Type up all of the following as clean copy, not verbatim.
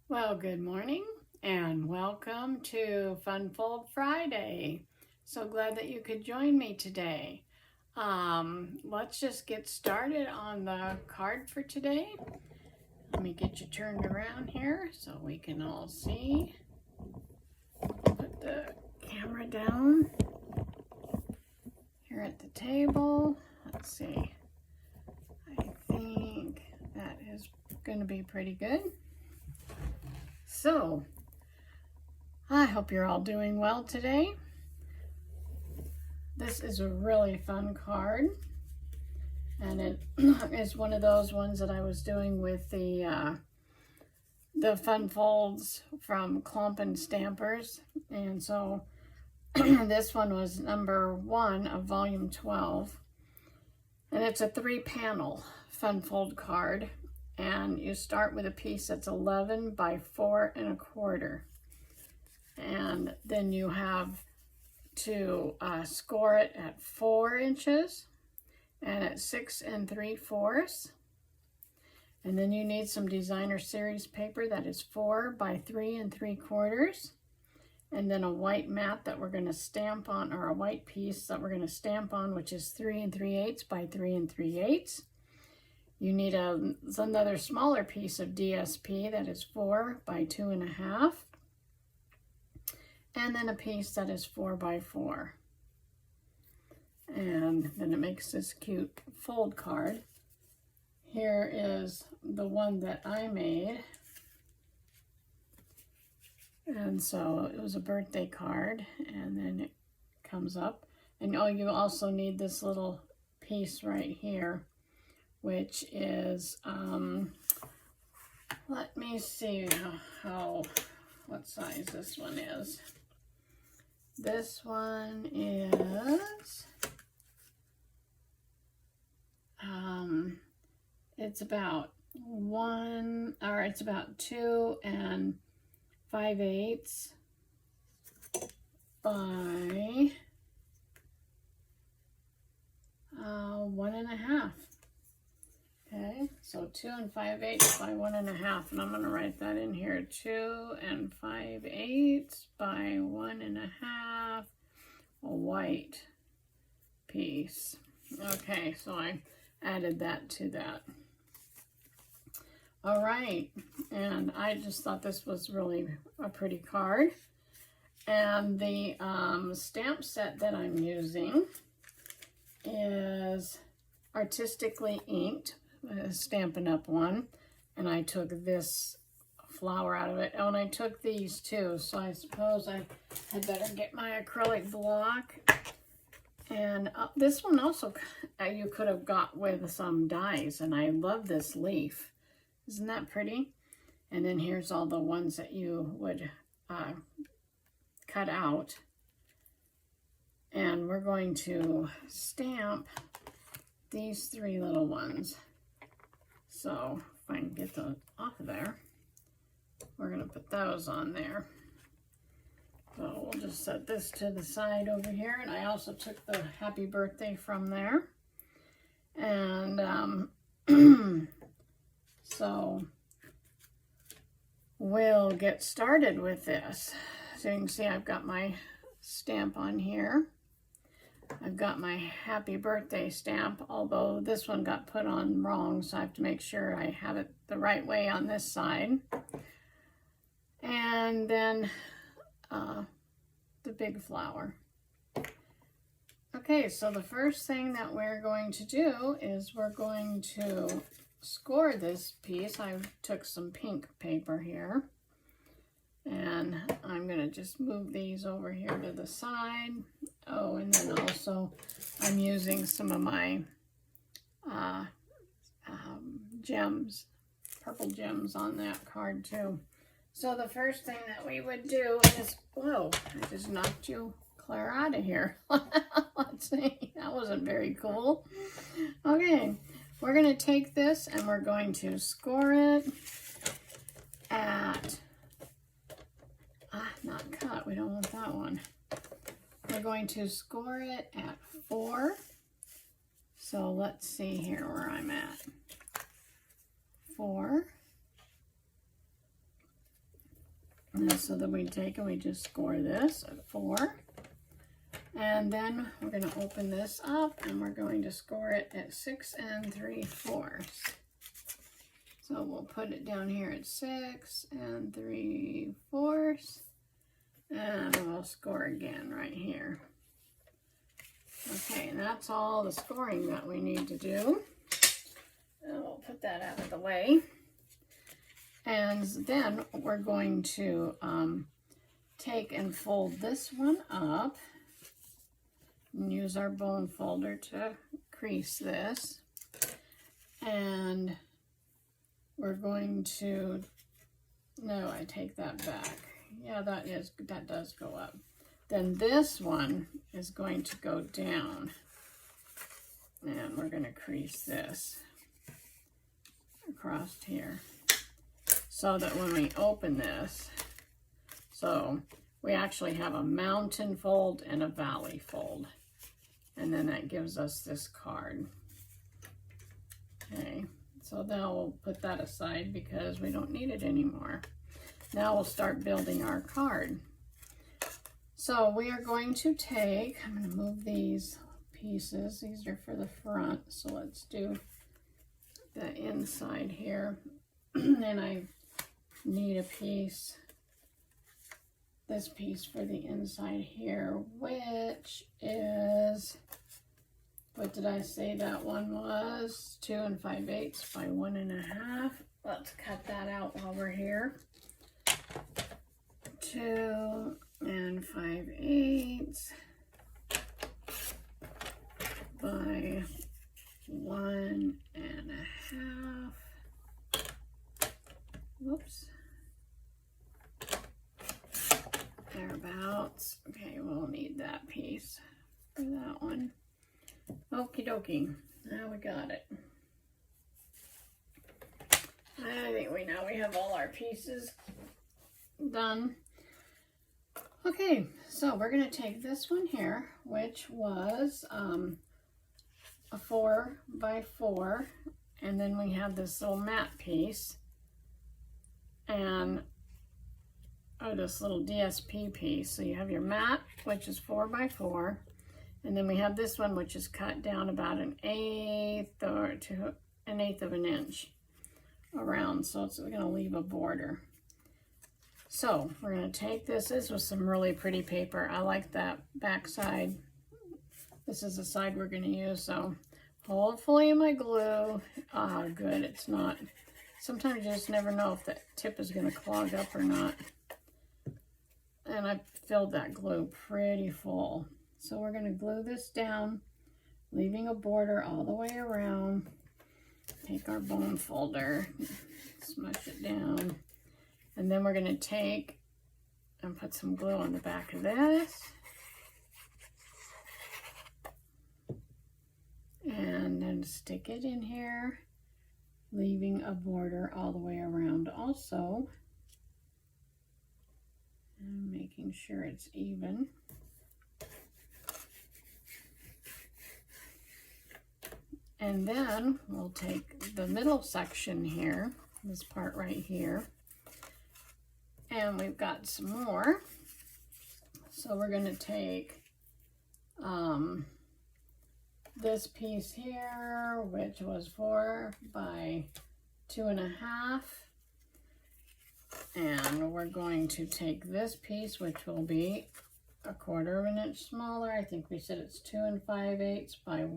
Well, good morning and welcome to Funfold Friday. So glad that you could join me today. Let's just get started on the card for today. Let me get you turned around here so we can all see. Put the camera down here at the table. Let's see. I think that is going to be pretty good. So, I hope you're all doing well today. This is a really fun card, and it is one of those ones that I was doing with the Fun Folds from Clump and Stampers, and so this one was number 1 of volume 12, and it's a 3-panel Fun Fold card, and you start with a piece that's 11 by 4 1/4, and then you have to score it at 4 inches and at 6 3/4. And then you need some designer series paper that is 4 by 3 3/4. And then a white mat that we're going to stamp on, or a white piece that we're going to stamp on, which is 3 3/8 by 3 3/8. You need another smaller piece of DSP that is 4 by 2 1/2. And then a piece that is 4 by 4. And then it makes this cute fold card. Here is the one that I made. And so it was a birthday card, and then it comes up. And oh, you also need this little piece right here, which is, let me see what size this one is. This one is, it's about 2 5/8 by 1 1/2. Okay, so 2 5/8 by 1 1/2, and I'm going to write that in here. 2 5/8 by 1 1/2, a white piece. Okay, so I added that to that. All right, and I just thought this was really a pretty card. And the stamp set that I'm using is Artistically Inked, Stampin' Up! One, and I took this flower out of it. Oh, and I took these too, so I suppose I had better get my acrylic block. And this one also you could have got with some dies, and I love this leaf. Isn't that pretty? And then here's all the ones that you would cut out. And we're going to stamp these 3 little ones. So if I can get those off of there, we're going to put those on there. So we'll just set this to the side over here. And I also took the happy birthday from there. And so we'll get started with this. So you can see I've got my stamp on here. I've got my happy birthday stamp, although this one got put on wrong, so I have to make sure I have it the right way on this side. And then the big flower. Okay, so the first thing that we're going to do is we're going to score this piece. I took some pink paper here, and I'm going to just move these over here to the side. Oh, and then also I'm using some of my gems, purple gems on that card too. So the first thing that we would do is, whoa, I just knocked you clear out of here. Let's see, that wasn't very cool. Okay, we're going to take this and we're going to score it at, not cut, we don't want that one. We're going to score it at 4. So let's see here where I'm at. 4. And so then we take and we just score this at 4. And then we're going to open this up and we're going to score it at 6 3/4. So we'll put it down here at 6 3/4. And we'll score again right here. Okay, and that's all the scoring that we need to do. And we'll put that out of the way. And then we're going to take and fold this one up and use our bone folder to crease this. And we're going to, no, I take that back. Yeah, that does go up. Then this one is going to go down. And we're going to crease this across here. So that when we open this, so we actually have a mountain fold and a valley fold. And then that gives us this card. Okay, so now we'll put that aside because we don't need it anymore. Now we'll start building our card. So we are going to take, I'm going to move these pieces. These are for the front. So let's do the inside here. And I need a piece, this piece for the inside here, which is, what did I say that one was? 2 5/8 by 1 1/2. Let's cut that out while we're here. 2 5/8 by 1 1/2. Whoops. Thereabouts. Okay, we'll need that piece for that one. Okie dokie. Now we got it. I think now we have all our pieces done. Okay, so we're going to take this one here, which was a 4 by 4, and then we have this little mat piece, and this little DSP piece. So you have your mat, which is 4 by 4, and then we have this one, which is cut down about 1/8 or to 1/8 of an inch around, so it's going to leave a border. So we're going to take this. This was some really pretty paper. I like that back side. This is the side we're going to use, so hopefully my glue, good, it's not. Sometimes you just never know if the tip is going to clog up or not. And I filled that glue pretty full. So we're going to glue this down, leaving a border all the way around. Take our bone folder, smush it down. And then we're going to take and put some glue on the back of this. And then stick it in here, leaving a border all the way around also. And making sure it's even. And then we'll take the middle section here, this part right here, and we've got some more. So we're going to take this piece here, which was 4 by 2 1/2. And we're going to take this piece, which will be 1/4 of an inch smaller. I think we said it's 2 5/8 by,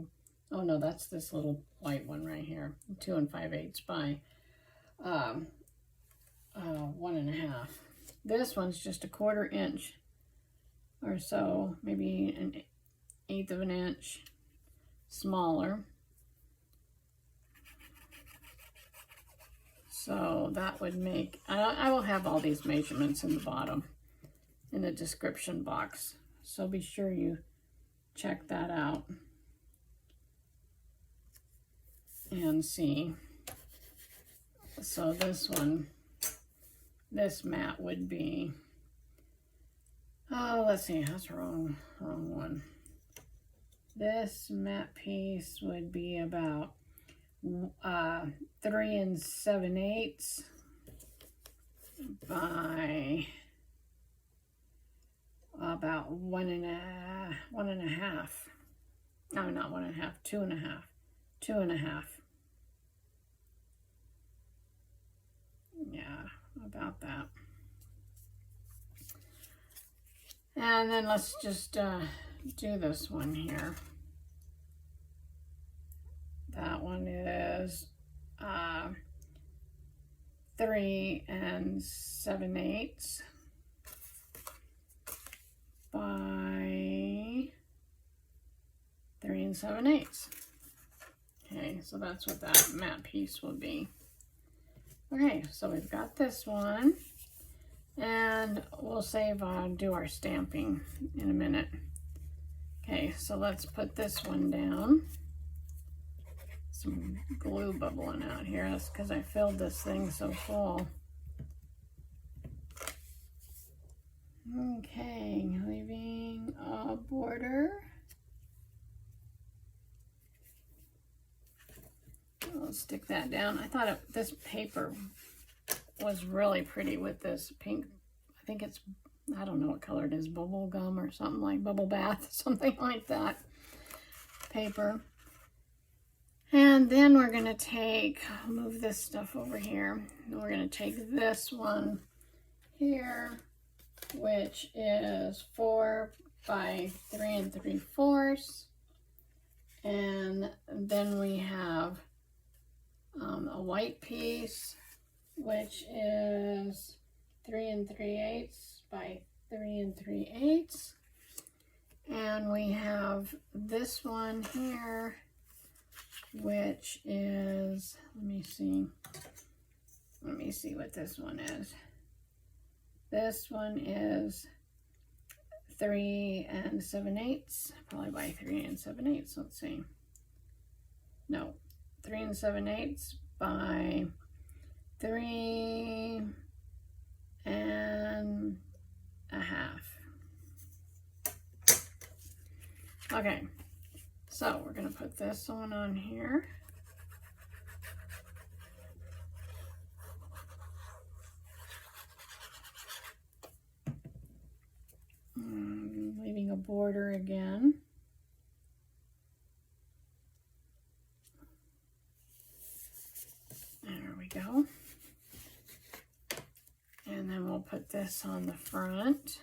oh no, that's this little white one right here. 2 5/8 by 1 1/2. This one's just 1/4 inch or so, maybe 1/8 of an inch smaller. So that would make, I will have all these measurements in the bottom in the description box. So be sure you check that out and see. So this one, this mat would be, oh, let's see, that's the wrong one. This mat piece would be about 3 7/8 by about 1.5. No, not 1.5, 2.5. 2.5. Yeah, about that. And then let's just do this one here. That one is 3 7/8 by 3 7/8. Okay, so that's what that mat piece will be. Okay, so we've got this one, and we'll save on do our stamping in a minute. Okay, so let's put this one down. Some glue bubbling out here. That's because I filled this thing so full. Okay, leaving a border. I'll stick that down. I thought this paper was really pretty with this pink. I think it's, I don't know what color it is, bubble gum or something, like bubble bath, something like that paper. And then we're going to take, I'll move this stuff over here. And we're going to take this one here, which is 4 by 3 3/4. And then we have a white piece, which is 3 3/8 by 3 3/8. And we have this one here, which is, let me see what this one is. This one is 3 7/8, probably by 3 7/8. Let's see. No, 3 7/8 by 3 1/2. Okay, so we're going to put this one on here. Leaving a border again. There we go. And then we'll put this on the front.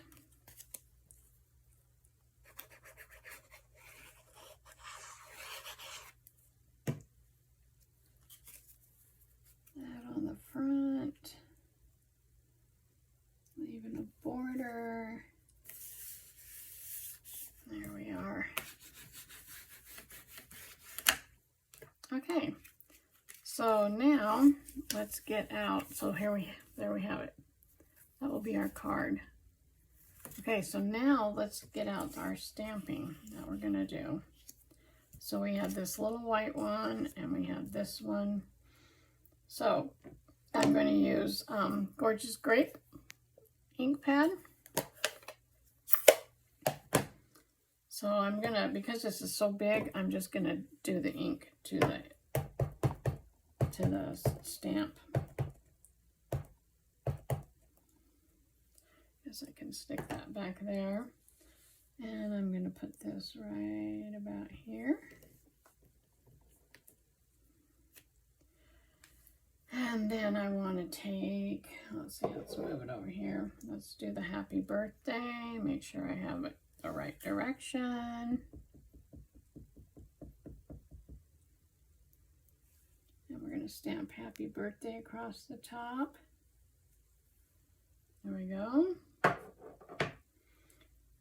That on the front. Leaving a border. There we are. Okay, so now let's get out. So there we have it. That will be our card. Okay, so now let's get out our stamping that we're gonna do. So we have this little white one, and we have this one. So I'm going to use Gorgeous Grape ink pad. So I'm gonna, because this is so big, I'm just gonna do the ink to the stamp. Guess I can stick that back there. And I'm gonna put this right about here. And then I want to take, let's see, let's move it over here. Let's do the happy birthday. Make sure I have it the right direction. And we're going to stamp happy birthday across the top. There we go.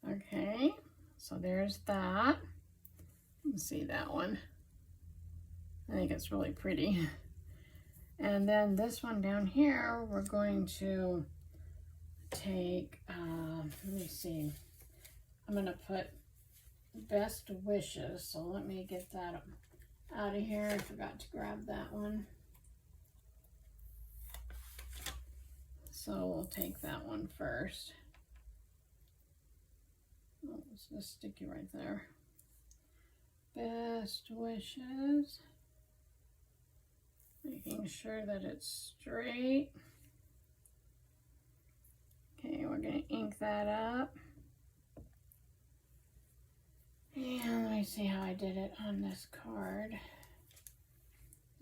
Okay, so there's that. Let's see that one. I think it's really pretty. And then this one down here, we're going to take, let me see, I'm going to put Best Wishes. So let me get that out of here. I forgot to grab that one. So we'll take that one first. Oh, it's just sticky right there. Best Wishes. Making sure that it's straight. Okay, we're going to ink that up. And let me see how I did it on this card.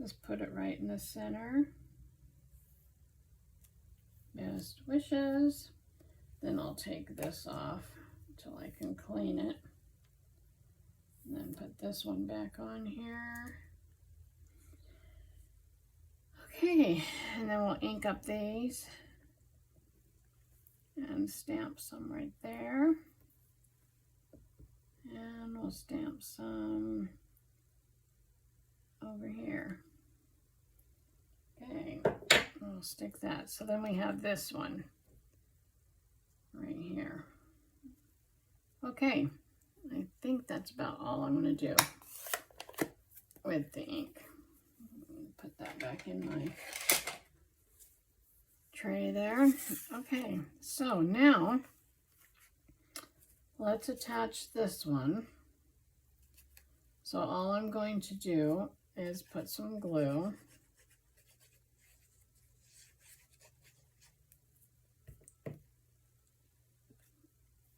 Just put it right in the center. Best wishes. Then I'll take this off until I can clean it. And then put this one back on here. Okay, and then we'll ink up these and stamp some right there. And we'll stamp some over here. Okay, we'll stick that. So then we have this one right here. Okay, I think that's about all I'm going to do with the ink. Put that back in my tray there. Okay, so now let's attach this one. So all I'm going to do is put some glue.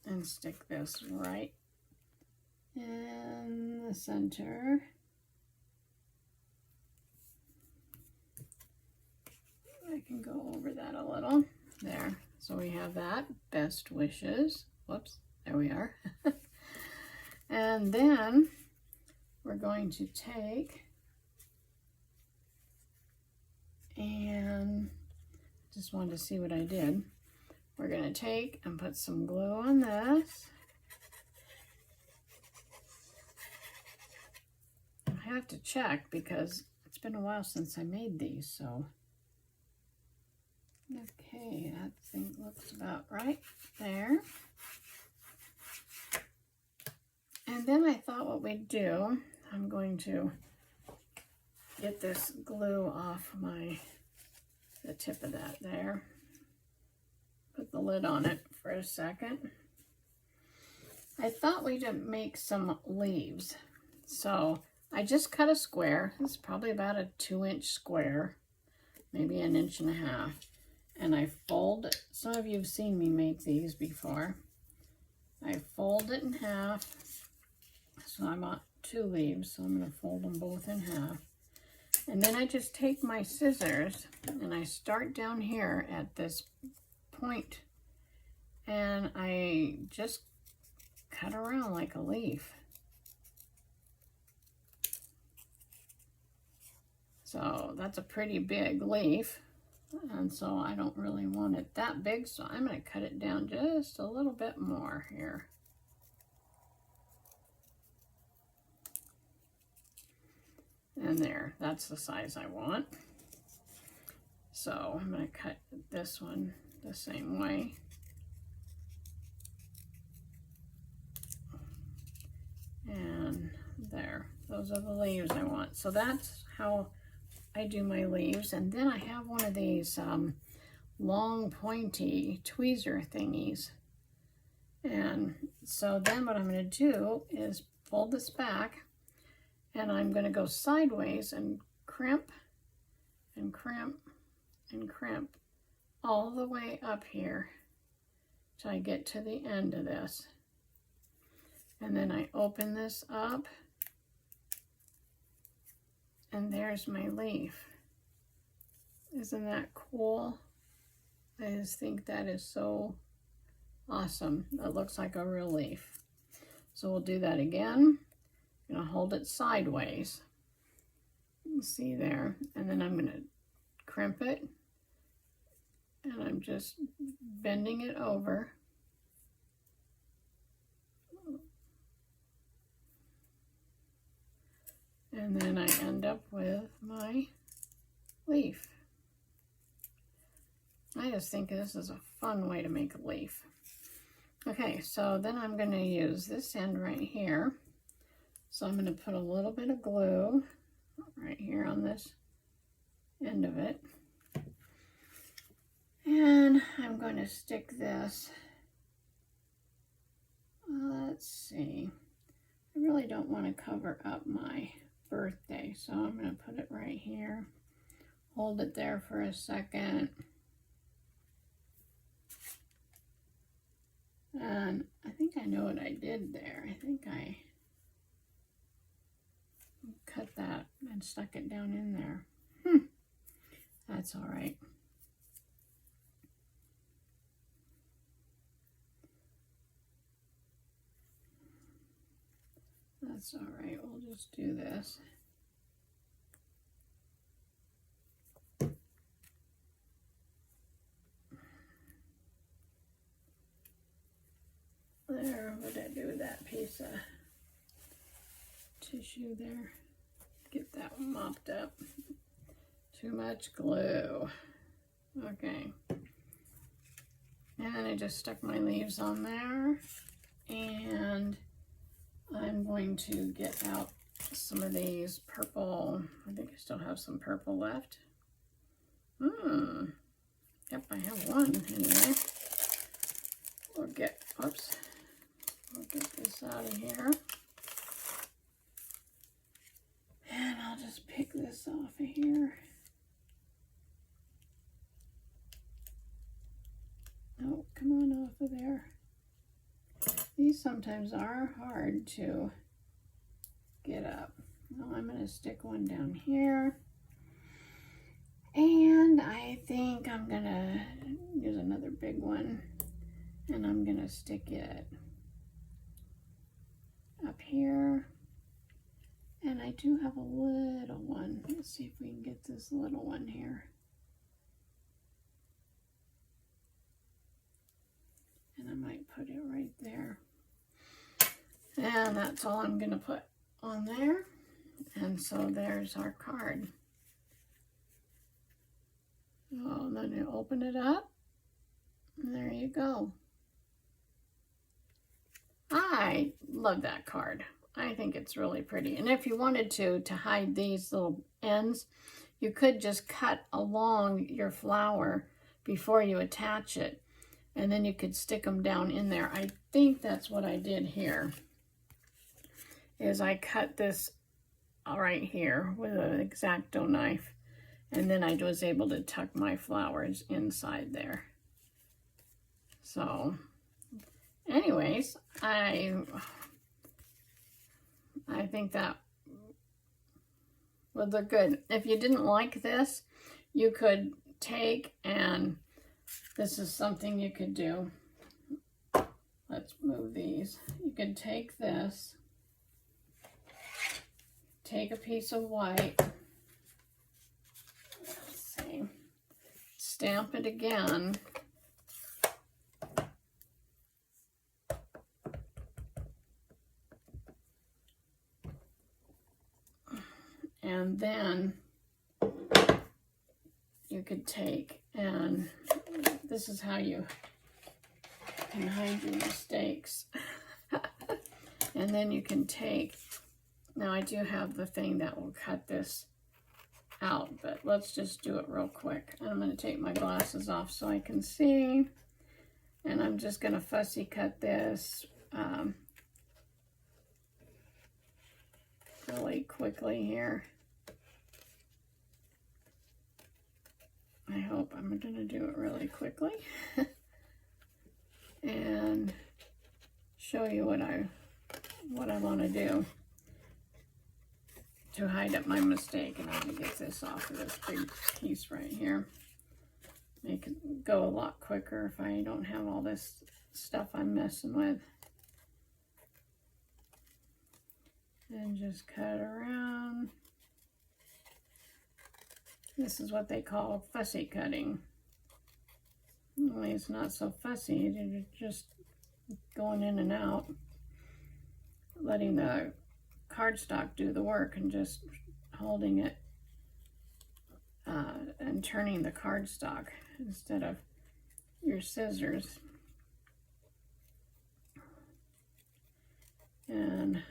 And stick this right in the center. I can go over that a little. There. So we have that. Best wishes. Whoops. There we are. And then we're going to take and just wanted to see what I did. We're going to take and put some glue on this. I have to check because it's been a while since I made these, so. Okay, that thing looks about right there. And then I thought what we'd do, I'm going to get this glue off the tip of that there. Put the lid on it for a second. I thought we'd make some leaves. So I just cut a square. It's probably about a 2-inch square, maybe 1.5 inches. And I fold it. Some of you have seen me make these before. I fold it in half. So I want 2 leaves, so I'm going to fold them both in half. And then I just take my scissors and I start down here at this point and I just cut around like a leaf. So that's a pretty big leaf, and so I don't really want it that big, so I'm going to cut it down just a little bit more here. And there, that's the size I want. So I'm going to cut this one the same way. And there, those are the leaves I want. So that's how I do my leaves. And then I have one of these long pointy tweezer thingies. And so then what I'm going to do is fold this back, and I'm going to go sideways and crimp and crimp and crimp all the way up here till I get to the end of this. And then I open this up, and there's my leaf. Isn't that cool? I just think that is so awesome. That looks like a real leaf. So we'll do that again. I'm going to hold it sideways. You see there. And then I'm going to crimp it. And I'm just bending it over. And then I end up with my leaf. I just think this is a fun way to make a leaf. Okay, so then I'm going to use this end right here. So I'm going to put a little bit of glue right here on this end of it. And I'm going to stick this, let's see, I really don't want to cover up my birthday, so I'm going to put it right here, hold it there for a second, and I think I know what I did there. I think I cut that and stuck it down in there. That's all right. That's all right. We'll just do this. There, what did I do with that piece of tissue there? Get that one mopped up. Too much glue. Okay. And I just stuck my leaves on there. And I'm going to get out some of these purple. I think I still have some purple left. Yep, I have one anyway. We'll get, oops. We'll get this out of here. And I'll just pick this off of here. Oh, come on off of there. These sometimes are hard to get up. Well, I'm going to stick one down here. And I think I'm going to use another big one. And I'm going to stick it up here. And I do have a little one. Let's see if we can get this little one here. And I might put it right there. And that's all I'm going to put on there. And so there's our card. Oh, and then you open it up. And there you go. I love that card. I think it's really pretty. And if you wanted to hide these little ends, you could just cut along your flower before you attach it. And then you could stick them down in there. I think that's what I did here. Is I cut this right here with an X-Acto knife. And then I was able to tuck my flowers inside there. So, anyways, I think that would look good. If you didn't like this, you could take and this is something you could do. Let's move these. You could take this, take a piece of white, let's see, stamp it again. And then you could take, and this is how you can hide your mistakes. And then you can take, now I do have the thing that will cut this out, but let's just do it real quick. I'm going to take my glasses off so I can see. And I'm just going to fussy cut this really quickly here. I hope I'm going to do it really quickly and show you what I want to do to hide up my mistake. And I'm going to get this off of this big piece right here. Make it go a lot quicker if I don't have all this stuff I'm messing with. And just cut around. This is what they call fussy cutting. Only it's not so fussy. You're just going in and out, letting the cardstock do the work and just holding it and turning the cardstock instead of your scissors. And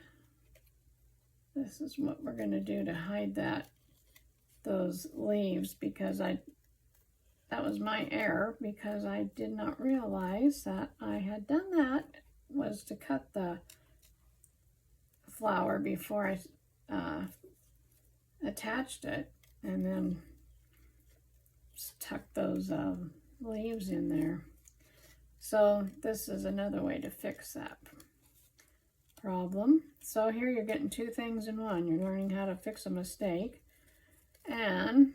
this is what we're going to do to hide those leaves, because that was my error, because I did not realize that I had done that, was to cut the flower before I attached it, and then tuck those leaves in there. So this is another way to fix that problem. So here you're getting two things in one. You're learning how to fix a mistake, and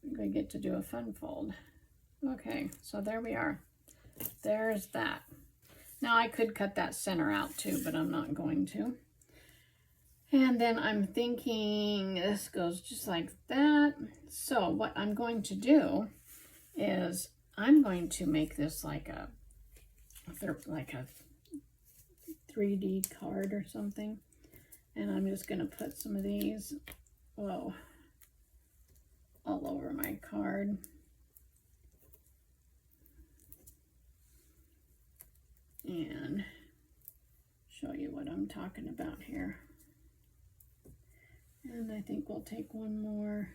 we get to do a fun fold. Okay, so there we are. There's that. Now I could cut that center out too, but I'm not going to. And then I'm thinking this goes just like that. So what I'm going to do is I'm going to make this like a 3D card or something. And I'm just going to put some of these, all over my card. And show you what I'm talking about here. And I think we'll take one more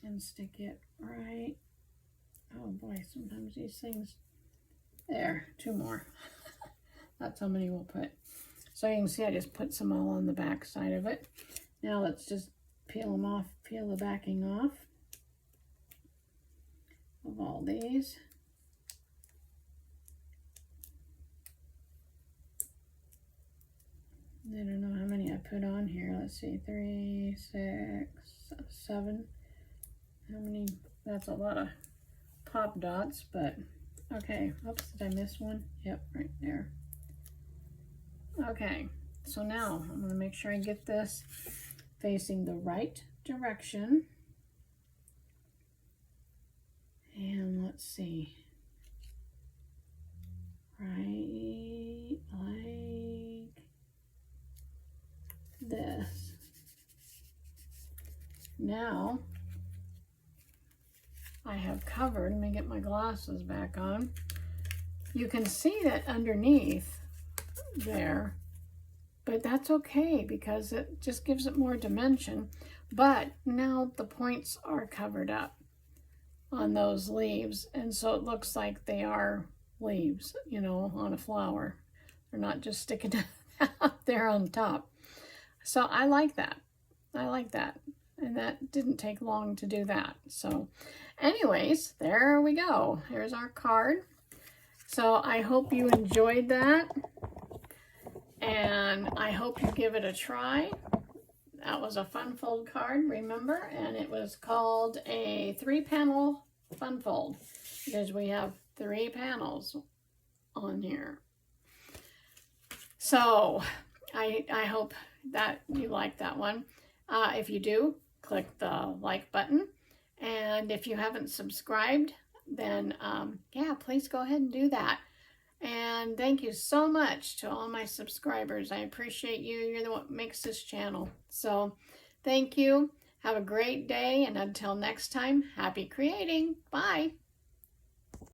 and stick it right. Oh boy, sometimes these things. There, two more. That's how many we'll put. So you can see I just put some all on the back side of it. Now let's just peel them off, peel the backing off of all these. I don't know how many I put on here. Let's see, 3, 6, 7. How many? That's a lot of pop dots, but okay. Oops, did I miss one? Yep, right there. Okay, so now I'm going to make sure I get this facing the right direction. And let's see. Right, like this. Now I have covered, let me get my glasses back on. You can see that underneath there, but that's okay because it just gives it more dimension. But now the points are covered up on those leaves, and so it looks like they are leaves, you know, on a flower. They're not just sticking up there on top. So I like that. I like that. And that didn't take long to do that. So anyways, there we go. Here's our card. So I hope you enjoyed that. And I hope you give it a try. That was a fun fold card, remember? And it was called a 3-panel fun fold because we have 3 panels on here. So I hope that you like that one. If you do, click the like button. And if you haven't subscribed, then yeah, please go ahead and do that. And thank you so much to all my subscribers. I appreciate you. You're the one that makes this channel. So thank you. Have a great day. And until next time, happy creating. Bye.